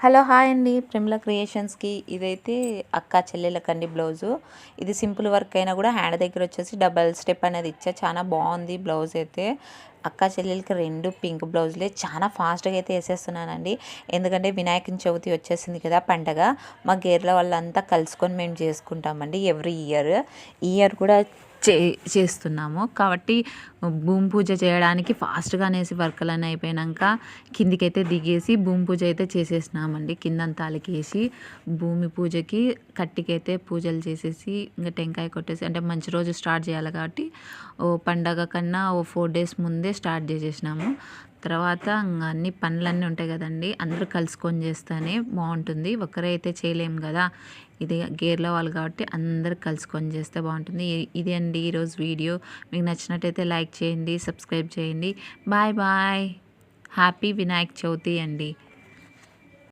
Hello hi అండి ప్రేమల క్రియేషన్స్కి ఇదైతే అక్క చెల్లెలకండి బ్లౌజు. ఇది సింపుల్ వర్క్ అయినా కూడా హ్యాండ్ దగ్గర వచ్చేసి డబల్ స్టెప్ అనేది ఇచ్చా. చాలా బాగుంది బ్లౌజ్ అయితే. అక్క చెల్లెలకి రెండు పింక్ బ్లౌజులే చాలా ఫాస్ట్గా అయితే వేసేస్తున్నానండి. ఎందుకంటే వినాయకుని చవితి వచ్చేసింది కదా పండగ. మా గేర్ల వాళ్ళంతా కలుసుకొని మేము చేసుకుంటామండి ఎవ్రీ ఇయర్. ఈ ఇయర్ కూడా చేస్తున్నాము కాబట్టి భూమి పూజ చేయడానికి ఫాస్ట్గా అనేసి వర్కులన్నీ అయిపోయాక కిందికైతే దిగేసి భూమి పూజ అయితే చేసేసినామండి. కిందంతా అలికేసి భూమి పూజకి కట్టికైతే పూజలు చేసేసి ఇంకా టెంకాయ కొట్టేసి అంటే మంచి రోజు స్టార్ట్ చేయాలి కాబట్టి పండగ కన్నా 4 days ముందే స్టార్ట్ చేసేసినాము. తర్వాత అన్ని పనులన్నీ ఉంటాయి కదండి, అందరూ కలుసుకొని చేస్తేనే బాగుంటుంది. ఒకరే అయితే చేయలేము కదా, ఇది గేర్లో వాళ్ళు కాబట్టి అందరు కలుసుకొని చేస్తే బాగుంటుంది. ఇది అండి ఈరోజు వీడియో. మీకు నచ్చినట్టయితే లైక్ చేయండి, సబ్స్క్రైబ్ చేయండి. Bye bye. Happy Vinayaka Chavithi అండి.